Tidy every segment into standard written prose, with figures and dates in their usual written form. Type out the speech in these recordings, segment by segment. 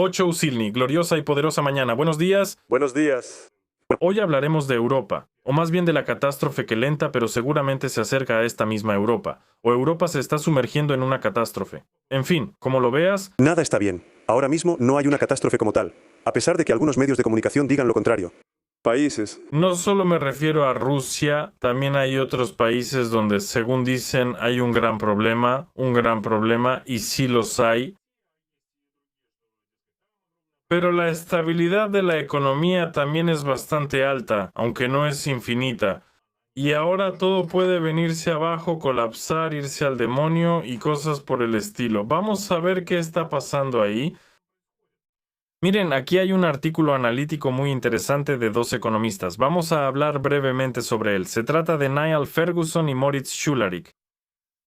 Ocho Usilni, gloriosa y poderosa mañana. Buenos días. Buenos días. Hoy hablaremos de Europa, o más bien de la catástrofe que lenta pero seguramente se acerca a esta misma Europa, o Europa se está sumergiendo en una catástrofe. En fin, como lo veas, Nada está bien. Ahora mismo no hay una catástrofe como tal, a pesar de que algunos medios de comunicación digan lo contrario. Países. no solo me refiero a Rusia, también hay otros países donde, según dicen, hay un gran problema, y sí los hay. Pero la estabilidad de la economía también es bastante alta, aunque no es infinita. Y ahora todo puede venirse abajo, colapsar, irse al demonio y cosas por el estilo. Vamos a ver qué está pasando ahí. Miren, aquí hay un artículo analítico muy interesante de dos economistas. Vamos a hablar brevemente sobre él. Se trata de Niall Ferguson y Moritz Schularik.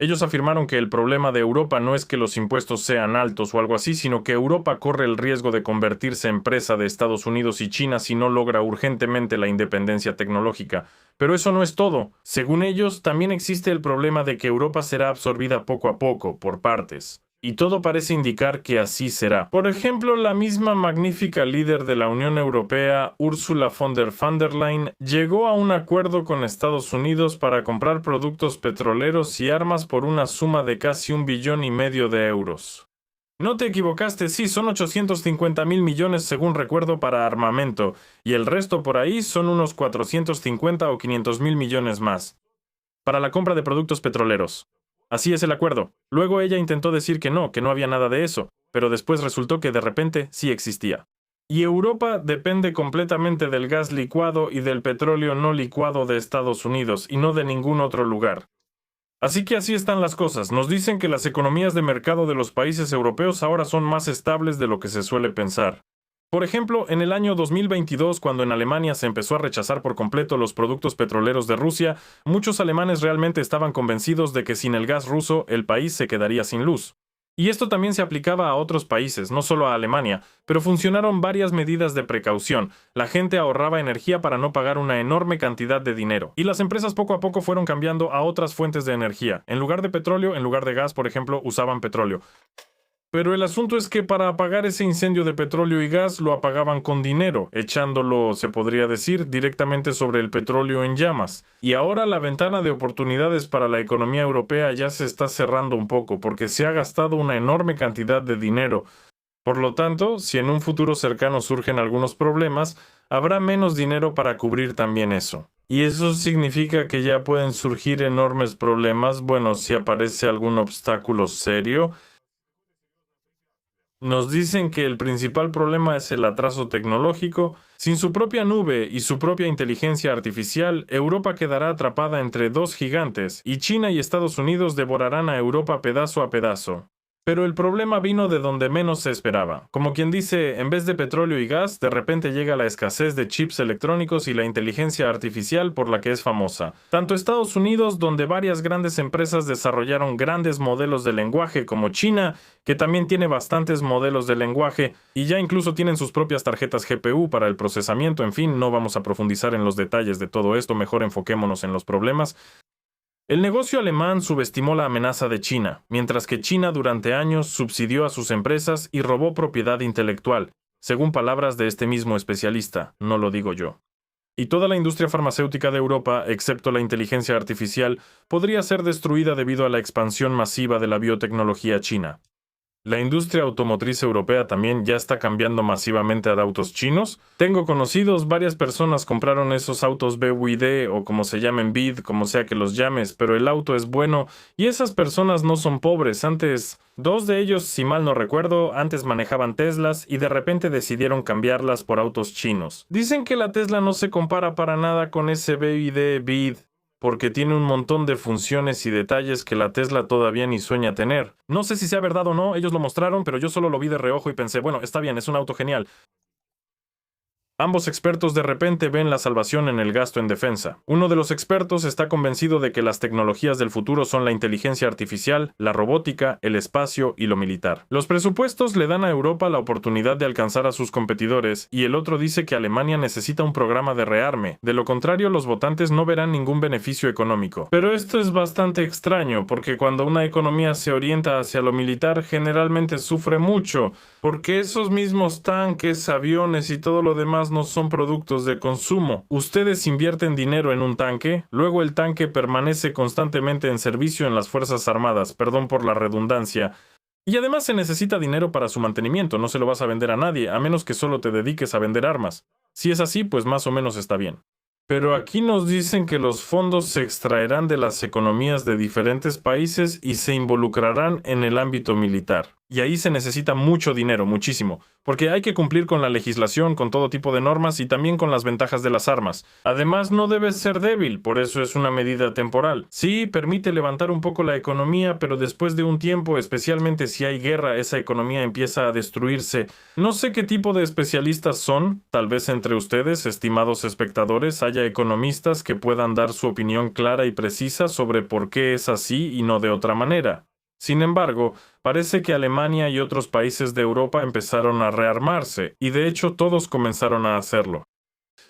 Ellos afirmaron que el problema de Europa no es que los impuestos sean altos o algo así, sino que Europa corre el riesgo de convertirse en presa de Estados Unidos y China si no logra urgentemente la independencia tecnológica. Pero eso no es todo. Según ellos, también existe el problema de que Europa será absorbida poco a poco, por partes. Y todo parece indicar que así será. Por ejemplo, la misma magnífica líder de la Unión Europea, Ursula von der Leyen, llegó a un acuerdo con Estados Unidos para comprar productos petroleros y armas por una suma de casi 1,5 billones de euros. No te equivocaste, sí, son 850.000 millones según recuerdo para armamento, y el resto por ahí son unos 450 o 500.000 millones más. Para la compra de productos petroleros. Así es el acuerdo. Luego ella intentó decir que no había nada de eso, pero después resultó que de repente sí existía. Y Europa depende completamente del gas licuado y del petróleo no licuado de Estados Unidos, y no de ningún otro lugar. Así que así están las cosas. Nos dicen que las economías de mercado de los países europeos ahora son más estables de lo que se suele pensar. Por ejemplo, en el año 2022, cuando en Alemania se empezó a rechazar por completo los productos petroleros de Rusia, muchos alemanes realmente estaban convencidos de que sin el gas ruso el país se quedaría sin luz. Y esto también se aplicaba a otros países, no solo a Alemania, pero funcionaron varias medidas de precaución. La gente ahorraba energía para no pagar una enorme cantidad de dinero. Y las empresas poco a poco fueron cambiando a otras fuentes de energía. En lugar de petróleo, en lugar de gas, por ejemplo, usaban petróleo. Pero el asunto es que para apagar ese incendio de petróleo y gas lo apagaban con dinero, echándolo, se podría decir, directamente sobre el petróleo en llamas. Y ahora la ventana de oportunidades para la economía europea ya se está cerrando un poco, porque se ha gastado una enorme cantidad de dinero. Por lo tanto, si en un futuro cercano surgen algunos problemas, habrá menos dinero para cubrir también eso. Y eso significa que ya pueden surgir enormes problemas, bueno, si aparece algún obstáculo serio. Nos dicen que el principal problema es el atraso tecnológico. Sin su propia nube y su propia inteligencia artificial, Europa quedará atrapada entre dos gigantes, y China y Estados Unidos devorarán a Europa pedazo a pedazo. Pero el problema vino de donde menos se esperaba. Como quien dice, en vez de petróleo y gas, de repente llega la escasez de chips electrónicos y la inteligencia artificial por la que es famosa. Tanto Estados Unidos, donde varias grandes empresas desarrollaron grandes modelos de lenguaje, como China, que también tiene bastantes modelos de lenguaje, y ya incluso tienen sus propias tarjetas GPU para el procesamiento. En fin, no vamos a profundizar en los detalles de todo esto, mejor enfoquémonos en los problemas. El negocio alemán subestimó la amenaza de China, mientras que China durante años subsidió a sus empresas y robó propiedad intelectual, según palabras de este mismo especialista, no lo digo yo. Y toda la industria farmacéutica de Europa, excepto la inteligencia artificial, podría ser destruida debido a la expansión masiva de la biotecnología china. La industria automotriz europea también ya está cambiando masivamente a autos chinos. Tengo conocidos, varias personas compraron esos autos BYD o como se llamen BID, como sea que los llames, pero el auto es bueno y esas personas no son pobres. Antes, dos de ellos, si mal no recuerdo, antes manejaban Teslas y de repente decidieron cambiarlas por autos chinos. Dicen que la Tesla no se compara para nada con ese BYD BID, porque tiene un montón de funciones y detalles que la Tesla todavía ni sueña tener. No sé si sea verdad o no, ellos lo mostraron, pero yo solo lo vi de reojo y pensé, bueno, está bien, es un auto genial. Ambos expertos de repente ven la salvación en el gasto en defensa. Uno de los expertos está convencido de que las tecnologías del futuro son la inteligencia artificial, la robótica, el espacio y lo militar. Los presupuestos le dan a Europa la oportunidad de alcanzar a sus competidores, y el otro dice que Alemania necesita un programa de rearme. De lo contrario, los votantes no verán ningún beneficio económico. Pero esto es bastante extraño, porque cuando una economía se orienta hacia lo militar, generalmente sufre mucho, porque esos mismos tanques, aviones y todo lo demás no son productos de consumo. Ustedes invierten dinero en un tanque, luego el tanque permanece constantemente en servicio en las Fuerzas Armadas, perdón por la redundancia, y además se necesita dinero para su mantenimiento, no se lo vas a vender a nadie, a menos que solo te dediques a vender armas. Si es así, pues más o menos está bien. Pero aquí nos dicen que los fondos se extraerán de las economías de diferentes países y se involucrarán en el ámbito militar. Y ahí se necesita mucho dinero, muchísimo, porque hay que cumplir con la legislación, con todo tipo de normas y también con las ventajas de las armas. Además, no debes ser débil, por eso es una medida temporal. Sí, permite levantar un poco la economía, pero después de un tiempo, especialmente si hay guerra, esa economía empieza a destruirse. No sé qué tipo de especialistas son, tal vez entre ustedes, estimados espectadores, haya economistas que puedan dar su opinión clara y precisa sobre por qué es así y no de otra manera. Sin embargo, parece que Alemania y otros países de Europa empezaron a rearmarse, y de hecho todos comenzaron a hacerlo.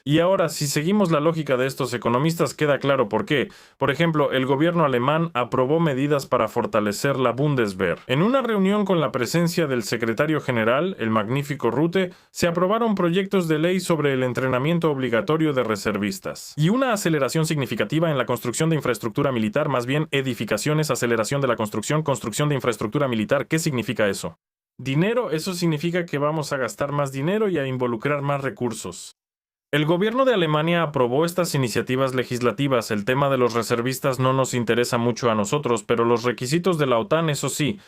Y ahora, si seguimos la lógica de estos economistas, queda claro por qué. Por ejemplo, el gobierno alemán aprobó medidas para fortalecer la Bundeswehr. En una reunión con la presencia del secretario general, el magnífico Rutte, se aprobaron proyectos de ley sobre el entrenamiento obligatorio de reservistas. Y una aceleración significativa en la construcción de infraestructura militar, más bien edificaciones, aceleración de la construcción de infraestructura militar. ¿Qué significa eso? Dinero, eso significa que vamos a gastar más dinero y a involucrar más recursos. El gobierno de Alemania aprobó estas iniciativas legislativas. El tema de los reservistas no nos interesa mucho a nosotros, pero los requisitos de la OTAN, eso sí.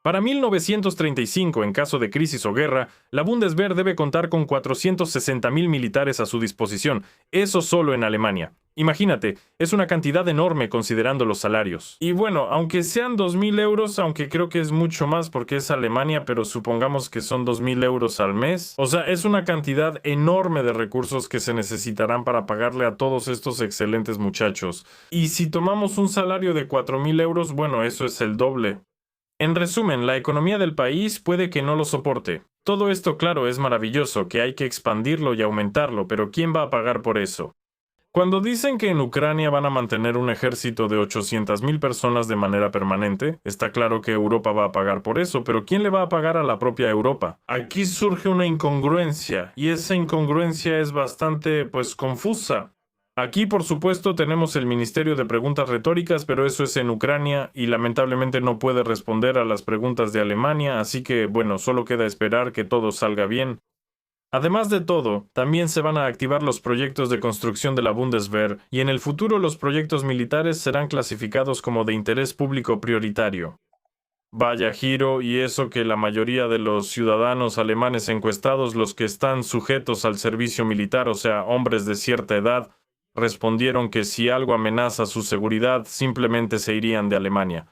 Para 1935, en caso de crisis o guerra, la Bundeswehr debe contar con 460.000 militares a su disposición. Eso solo en Alemania. Imagínate, es una cantidad enorme considerando los salarios. Y bueno, aunque sean 2.000 euros, aunque creo que es mucho más porque es Alemania, pero supongamos que son 2.000 euros al mes. O sea, es una cantidad enorme de recursos que se necesitarán para pagarle a todos estos excelentes muchachos. Y si tomamos un salario de 4.000 euros, bueno, eso es el doble. En resumen, la economía del país puede que no lo soporte. Todo esto, claro, es maravilloso, que hay que expandirlo y aumentarlo, pero ¿quién va a pagar por eso? Cuando dicen que en Ucrania van a mantener un ejército de 800.000 personas de manera permanente, está claro que Europa va a pagar por eso, pero ¿quién le va a pagar a la propia Europa? Aquí surge una incongruencia, y esa incongruencia es bastante, confusa. Aquí, por supuesto, tenemos el Ministerio de Preguntas Retóricas, pero eso es en Ucrania y lamentablemente no puede responder a las preguntas de Alemania, así que, bueno, solo queda esperar que todo salga bien. Además de todo, también se van a activar los proyectos de construcción de la Bundeswehr y en el futuro los proyectos militares serán clasificados como de interés público prioritario. Vaya giro, y eso que la mayoría de los ciudadanos alemanes encuestados, los que están sujetos al servicio militar, o sea, hombres de cierta edad, respondieron que si algo amenaza su seguridad, simplemente se irían de Alemania.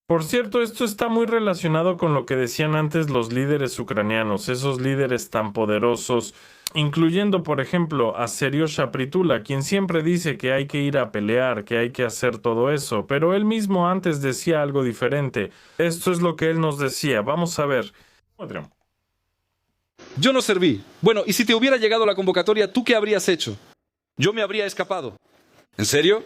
Por cierto, esto está muy relacionado con lo que decían antes los líderes ucranianos, esos líderes tan poderosos, incluyendo, por ejemplo, a Seriosha Pritula, quien siempre dice que hay que ir a pelear, que hay que hacer todo eso, pero él mismo antes decía algo diferente. Esto es lo que él nos decía. Vamos a ver. Yo no serví. Bueno, y si te hubiera llegado la convocatoria, ¿tú qué habrías hecho? Yo me habría escapado. ¿En serio?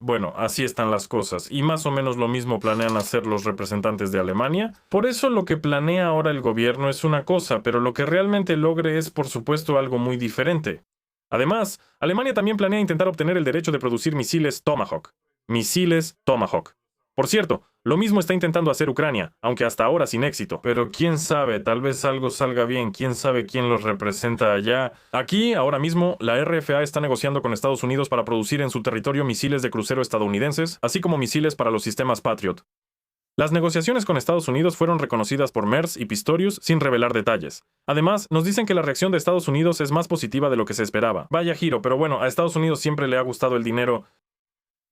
Bueno, así están las cosas, y más o menos lo mismo planean hacer los representantes de Alemania. Por eso lo que planea ahora el gobierno es una cosa, pero lo que realmente logre es, por supuesto, algo muy diferente. Además, Alemania también planea intentar obtener el derecho de producir misiles Tomahawk. Misiles Tomahawk. Por cierto, lo mismo está intentando hacer Ucrania, aunque hasta ahora sin éxito. Pero quién sabe, tal vez algo salga bien, quién sabe quién los representa allá. Aquí, ahora mismo, la RFA está negociando con Estados Unidos para producir en su territorio misiles de crucero estadounidenses, así como misiles para los sistemas Patriot. Las negociaciones con Estados Unidos fueron reconocidas por Merz y Pistorius sin revelar detalles. Además, nos dicen que la reacción de Estados Unidos es más positiva de lo que se esperaba. Vaya giro, pero bueno, a Estados Unidos siempre le ha gustado el dinero.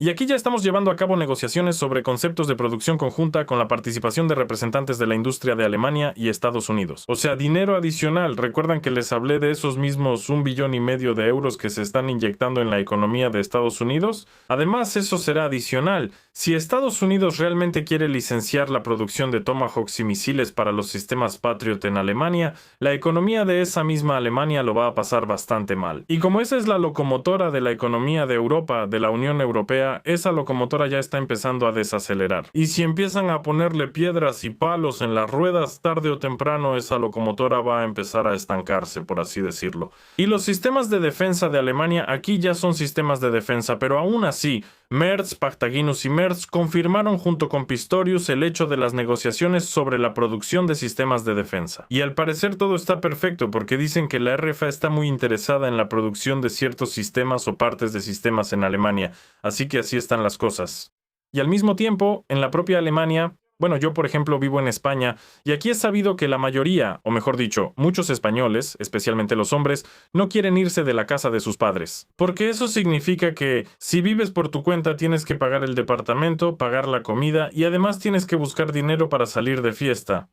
Y aquí ya estamos llevando a cabo negociaciones sobre conceptos de producción conjunta con la participación de representantes de la industria de Alemania y Estados Unidos. O sea, dinero adicional. ¿Recuerdan que les hablé de esos mismos 1,5 billones de euros que se están inyectando en la economía de Estados Unidos? Además, eso será adicional. Si Estados Unidos realmente quiere licenciar la producción de Tomahawks y misiles para los sistemas Patriot en Alemania, la economía de esa misma Alemania lo va a pasar bastante mal. Y como esa es la locomotora de la economía de Europa, de la Unión Europea, esa locomotora ya está empezando a desacelerar. Y si empiezan a ponerle piedras y palos en las ruedas, tarde o temprano esa locomotora va a empezar a estancarse, por así decirlo. Y los sistemas de defensa de Alemania aquí ya son sistemas de defensa, pero aún así, Merz, Pactaginus y Merz confirmaron junto con Pistorius el hecho de las negociaciones sobre la producción de sistemas de defensa. Y al parecer todo está perfecto porque dicen que la RFA está muy interesada en la producción de ciertos sistemas o partes de sistemas en Alemania, así que así están las cosas. Y al mismo tiempo, en la propia Alemania, bueno, yo por ejemplo vivo en España, y aquí es sabido que la mayoría, o mejor dicho, muchos españoles, especialmente los hombres, no quieren irse de la casa de sus padres. Porque eso significa que si vives por tu cuenta tienes que pagar el departamento, pagar la comida y además tienes que buscar dinero para salir de fiesta.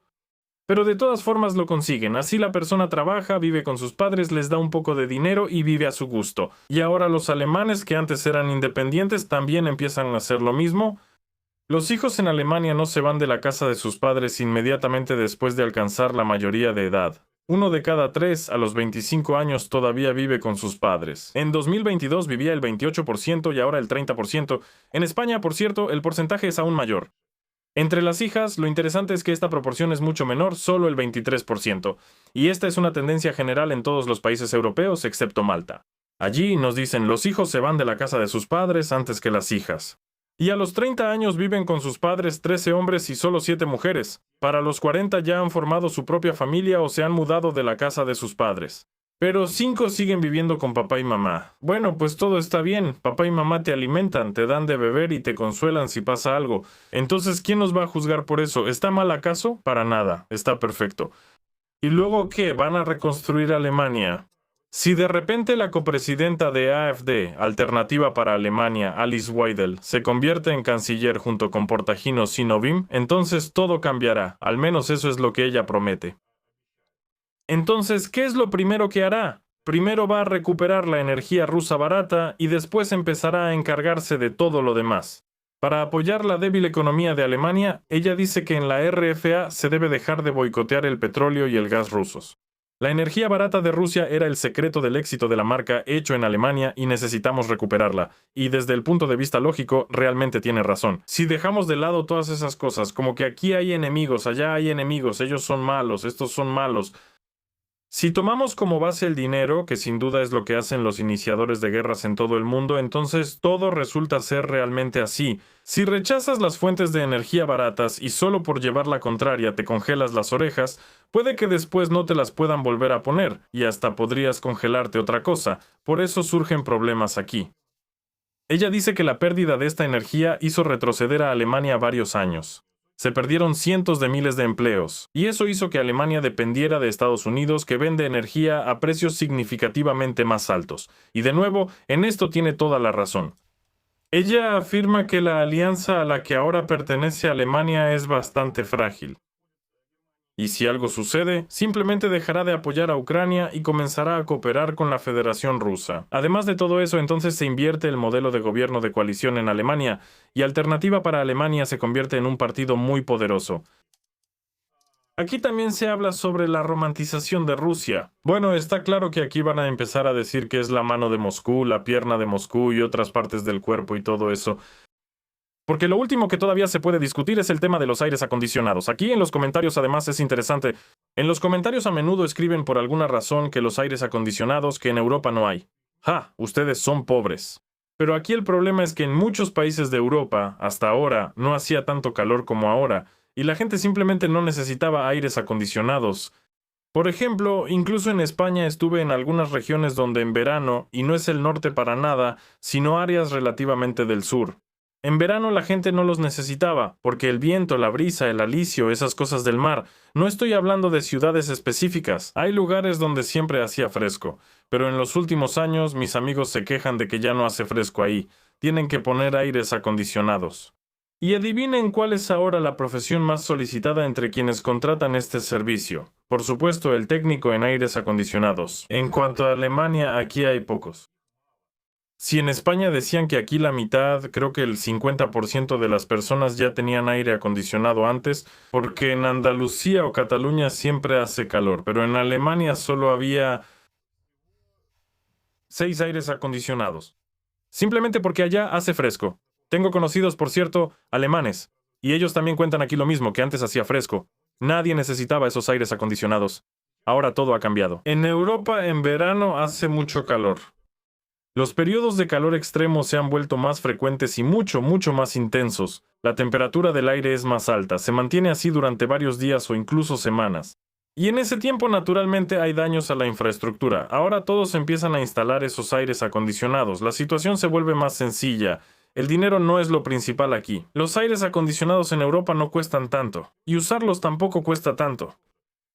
Pero de todas formas lo consiguen, así la persona trabaja, vive con sus padres, les da un poco de dinero y vive a su gusto. Y ahora los alemanes que antes eran independientes también empiezan a hacer lo mismo. Los hijos en Alemania no se van de la casa de sus padres inmediatamente después de alcanzar la mayoría de edad. 1 de cada 3 a los 25 años todavía vive con sus padres. En 2022 vivía el 28% y ahora el 30%. En España, por cierto, el porcentaje es aún mayor. Entre las hijas, lo interesante es que esta proporción es mucho menor, solo el 23%. Y esta es una tendencia general en todos los países europeos excepto Malta. Allí nos dicen los hijos se van de la casa de sus padres antes que las hijas. Y a los 30 años viven con sus padres 13 hombres y solo 7 mujeres. Para los 40 ya han formado su propia familia o se han mudado de la casa de sus padres. Pero 5 siguen viviendo con papá y mamá. Bueno, pues todo está bien. Papá y mamá te alimentan, te dan de beber y te consuelan si pasa algo. Entonces, ¿quién nos va a juzgar por eso? ¿Está mal acaso? Para nada. Está perfecto. ¿Y luego qué? ¿Van a reconstruir Alemania? Si de repente la copresidenta de AfD, Alternativa para Alemania, Alice Weidel, se convierte en canciller junto con Portagino Sinovim, entonces todo cambiará, al menos eso es lo que ella promete. Entonces, ¿qué es lo primero que hará? Primero va a recuperar la energía rusa barata y después empezará a encargarse de todo lo demás. Para apoyar la débil economía de Alemania, ella dice que en la RFA se debe dejar de boicotear el petróleo y el gas rusos. La energía barata de Rusia era el secreto del éxito de la marca hecho en Alemania y necesitamos recuperarla. Y desde el punto de vista lógico, realmente tiene razón. Si dejamos de lado todas esas cosas, como que aquí hay enemigos, allá hay enemigos, ellos son malos, estos son malos. Si tomamos como base el dinero, que sin duda es lo que hacen los iniciadores de guerras en todo el mundo, entonces todo resulta ser realmente así. Si rechazas las fuentes de energía baratas y solo por llevar la contraria te congelas las orejas, puede que después no te las puedan volver a poner, y hasta podrías congelarte otra cosa. Por eso surgen problemas aquí. Ella dice que la pérdida de esta energía hizo retroceder a Alemania varios años. Se perdieron cientos de miles de empleos, y eso hizo que Alemania dependiera de Estados Unidos, que vende energía a precios significativamente más altos. Y de nuevo, en esto tiene toda la razón. Ella afirma que la alianza a la que ahora pertenece Alemania es bastante frágil. Y si algo sucede, simplemente dejará de apoyar a Ucrania y comenzará a cooperar con la Federación Rusa. Además de todo eso, entonces se invierte el modelo de gobierno de coalición en Alemania, y Alternativa para Alemania se convierte en un partido muy poderoso. Aquí también se habla sobre la romantización de Rusia. Bueno, está claro que aquí van a empezar a decir que es la mano de Moscú, la pierna de Moscú y otras partes del cuerpo y todo eso. Porque lo último que todavía se puede discutir es el tema de los aires acondicionados. Aquí en los comentarios además es interesante. En los comentarios a menudo escriben por alguna razón que los aires acondicionados que en Europa no hay. ¡Ja! Ustedes son pobres. Pero aquí el problema es que en muchos países de Europa, hasta ahora, no hacía tanto calor como ahora, y la gente simplemente no necesitaba aires acondicionados. Por ejemplo, incluso en España estuve en algunas regiones donde en verano, y no es el norte para nada, sino áreas relativamente del sur. En verano la gente no los necesitaba, porque el viento, la brisa, el alisio, esas cosas del mar. No estoy hablando de ciudades específicas. Hay lugares donde siempre hacía fresco. Pero en los últimos años mis amigos se quejan de que ya no hace fresco ahí. tienen que poner aires acondicionados. Y adivinen cuál es ahora la profesión más solicitada entre quienes contratan este servicio. Por supuesto, el técnico en aires acondicionados. En cuanto a Alemania, aquí hay pocos. Si en España decían que aquí la mitad, creo que el 50% de las personas ya tenían aire acondicionado antes, porque en Andalucía o Cataluña siempre hace calor, pero en Alemania solo había 6 aires acondicionados. Simplemente porque allá hace fresco. Tengo conocidos, por cierto, alemanes, y ellos también cuentan aquí lo mismo, que antes hacía fresco. Nadie necesitaba esos aires acondicionados. Ahora todo ha cambiado. En Europa, en verano, hace mucho calor. Los periodos de calor extremo se han vuelto más frecuentes y mucho más intensos. La temperatura del aire es más alta, se mantiene así durante varios días o incluso semanas. Y en ese tiempo, naturalmente, hay daños a la infraestructura. Ahora todos empiezan a instalar esos aires acondicionados. La situación se vuelve más sencilla. El dinero no es lo principal aquí. Los aires acondicionados en Europa no cuestan tanto, y usarlos tampoco cuesta tanto.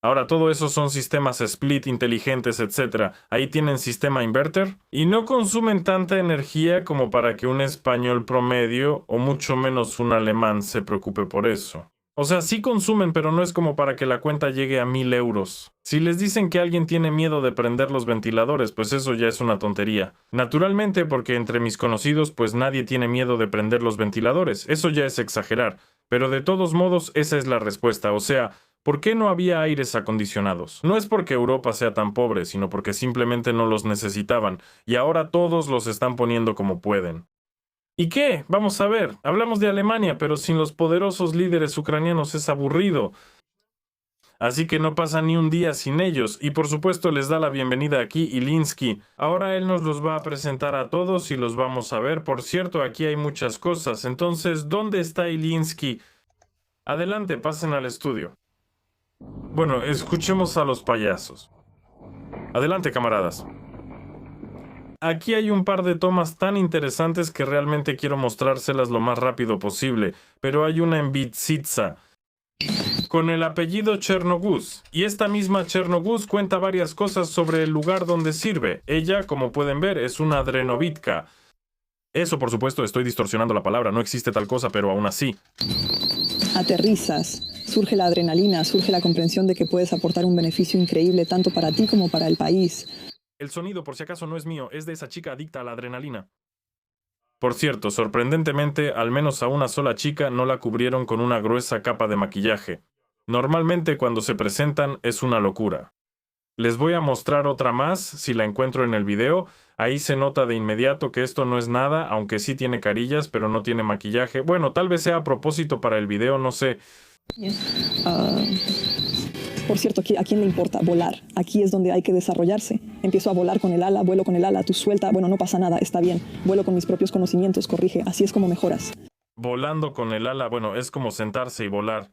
Ahora todo eso son sistemas split inteligentes, etc. Ahí tienen sistema inverter, y no consumen tanta energía como para que un español promedio, o mucho menos un alemán, se preocupe por eso. O sea, sí consumen, pero no es como para que la cuenta llegue a 1,000 euros. Si les dicen que alguien tiene miedo de prender los ventiladores, pues eso ya es una tontería. Naturalmente, porque entre mis conocidos, pues nadie tiene miedo de prender los ventiladores. Eso ya es exagerar. Pero de todos modos, esa es la respuesta. O sea, ¿por qué no había aires acondicionados? No es porque Europa sea tan pobre, sino porque simplemente no los necesitaban. Y ahora todos los están poniendo como pueden. ¿Y qué? Vamos a ver, hablamos de Alemania, pero sin los poderosos líderes ucranianos es aburrido. Así que no pasa ni un día sin ellos, y por supuesto les da la bienvenida aquí Ilinsky. Ahora él nos los va a presentar a todos y los vamos a ver. Por cierto, aquí hay muchas cosas, entonces, ¿dónde está Ilinsky? Adelante, pasen al estudio. Bueno, escuchemos a los payasos. Adelante, camaradas. Aquí hay un par de tomas tan interesantes que realmente quiero mostrárselas lo más rápido posible, pero hay una en Bitsitsa, con el apellido Chernogus, y esta misma Chernogus cuenta varias cosas sobre el lugar donde sirve. Ella, como pueden ver, es una Drenovitka. Eso, por supuesto, estoy distorsionando la palabra, no existe tal cosa, pero aún así. Aterrizas, surge la adrenalina, surge la comprensión de que puedes aportar un beneficio increíble tanto para ti como para el país. El sonido, por si acaso, no es mío, es de esa chica adicta a la adrenalina. Por cierto, sorprendentemente, al menos a una sola chica no la cubrieron con una gruesa capa de maquillaje. Normalmente cuando se presentan es una locura. Les voy a mostrar otra más, si la encuentro en el video. Ahí se nota de inmediato que esto no es nada, aunque sí tiene carillas, pero no tiene maquillaje. Bueno, tal vez sea a propósito para el video, no sé. Por cierto, ¿a quién le importa volar? Aquí es donde hay que desarrollarse. Empiezo a volar con el ala, vuelo con el ala, tú suelta, bueno, no pasa nada, está bien. Vuelo con mis propios conocimientos, corrige, así es como mejoras. Volando con el ala, bueno, es como sentarse y volar.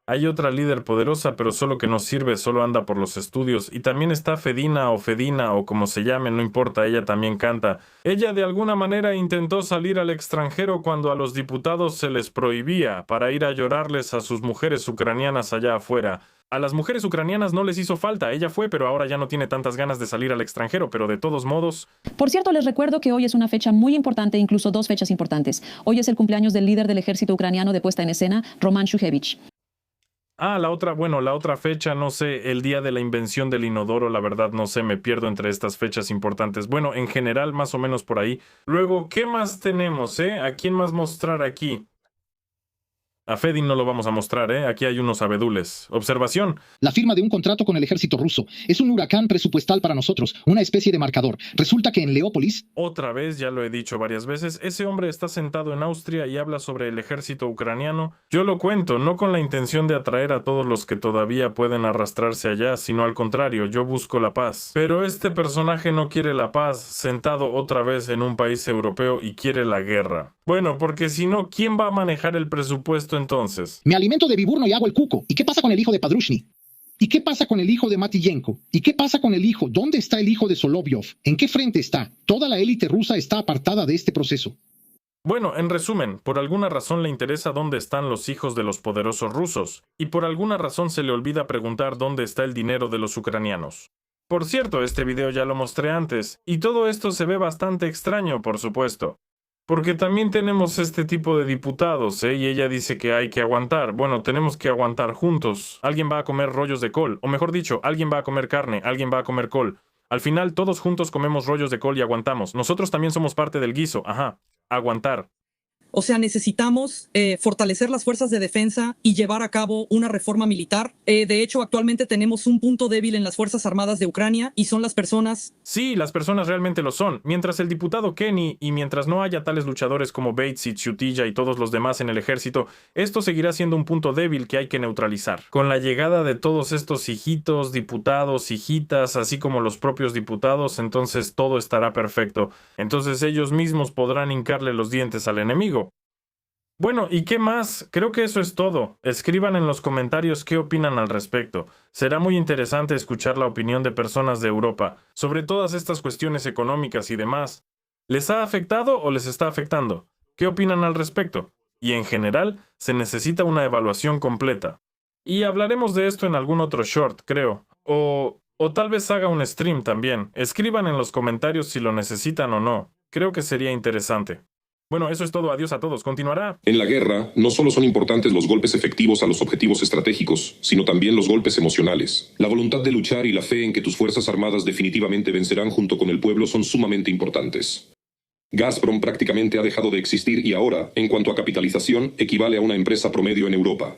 Hay otra líder poderosa, pero solo que no sirve, solo anda por los estudios. Y también está Fedina o como se llame, no importa, ella también canta. Ella de alguna manera intentó salir al extranjero cuando a los diputados se les prohibía, para ir a llorarles a sus mujeres ucranianas allá afuera. A las mujeres ucranianas no les hizo falta, ella fue, pero ahora ya no tiene tantas ganas de salir al extranjero, pero de todos modos... Por cierto, les recuerdo que hoy es una fecha muy importante, incluso 2 fechas importantes. Hoy es el cumpleaños del líder del ejército ucraniano de puesta en escena, Roman Shukhevich. La otra fecha, no sé, el día de la invención del inodoro, la verdad no sé, me pierdo entre estas fechas importantes. Bueno, en general, más o menos por ahí. Luego, ¿qué más tenemos, ¿A quién más mostrar aquí? A Fedin no lo vamos a mostrar, Aquí hay unos abedules. Observación. La firma de un contrato con el ejército ruso es un huracán presupuestal para nosotros, una especie de marcador. Resulta que en Leópolis... Otra vez, ya lo he dicho varias veces, ese hombre está sentado en Austria y habla sobre el ejército ucraniano. Yo lo cuento, no con la intención de atraer a todos los que todavía pueden arrastrarse allá, sino al contrario, yo busco la paz. Pero este personaje no quiere la paz, sentado otra vez en un país europeo y quiere la guerra. Bueno, porque si no, ¿quién va a manejar el presupuesto entonces? Me alimento de Viburno y hago el cuco. ¿Y qué pasa con el hijo de Padrushny? ¿Y qué pasa con el hijo de Matillenko? ¿Y qué pasa con el hijo? ¿Dónde está el hijo de Solovyov? ¿En qué frente está? Toda la élite rusa está apartada de este proceso. Bueno, en resumen, por alguna razón le interesa dónde están los hijos de los poderosos rusos, y por alguna razón se le olvida preguntar dónde está el dinero de los ucranianos. Por cierto, este video ya lo mostré antes, y todo esto se ve bastante extraño, por supuesto. Porque también tenemos este tipo de diputados, ¿eh? Y ella dice que hay que aguantar. Bueno, tenemos que aguantar juntos. Alguien va a comer rollos de col, o mejor dicho, alguien va a comer carne, alguien va a comer col. Al final, todos juntos comemos rollos de col y aguantamos. Nosotros también somos parte del guiso, ajá. Aguantar. O sea, necesitamos fortalecer las fuerzas de defensa y llevar a cabo una reforma militar. De hecho, actualmente tenemos un punto débil en las Fuerzas Armadas de Ucrania y son las personas. Sí, las personas realmente lo son. Mientras el diputado Kenny y mientras no haya tales luchadores como Bates y Chutilla y todos los demás en el ejército, esto seguirá siendo un punto débil que hay que neutralizar. Con la llegada de todos estos hijitos, diputados, hijitas, así como los propios diputados, entonces todo estará perfecto. Entonces ellos mismos podrán hincarle los dientes al enemigo. Bueno, ¿y qué más? Creo que eso es todo. Escriban en los comentarios qué opinan al respecto. Será muy interesante escuchar la opinión de personas de Europa sobre todas estas cuestiones económicas y demás. ¿Les ha afectado o les está afectando? ¿Qué opinan al respecto? Y en general, se necesita una evaluación completa. Y hablaremos de esto en algún otro short, creo. O tal vez haga un stream también. Escriban en los comentarios si lo necesitan o no. Creo que sería interesante. Bueno, eso es todo. Adiós a todos. Continuará. En la guerra, no solo son importantes los golpes efectivos a los objetivos estratégicos, sino también los golpes emocionales. La voluntad de luchar y la fe en que tus fuerzas armadas definitivamente vencerán junto con el pueblo son sumamente importantes. Gazprom prácticamente ha dejado de existir y ahora, en cuanto a capitalización, equivale a una empresa promedio en Europa.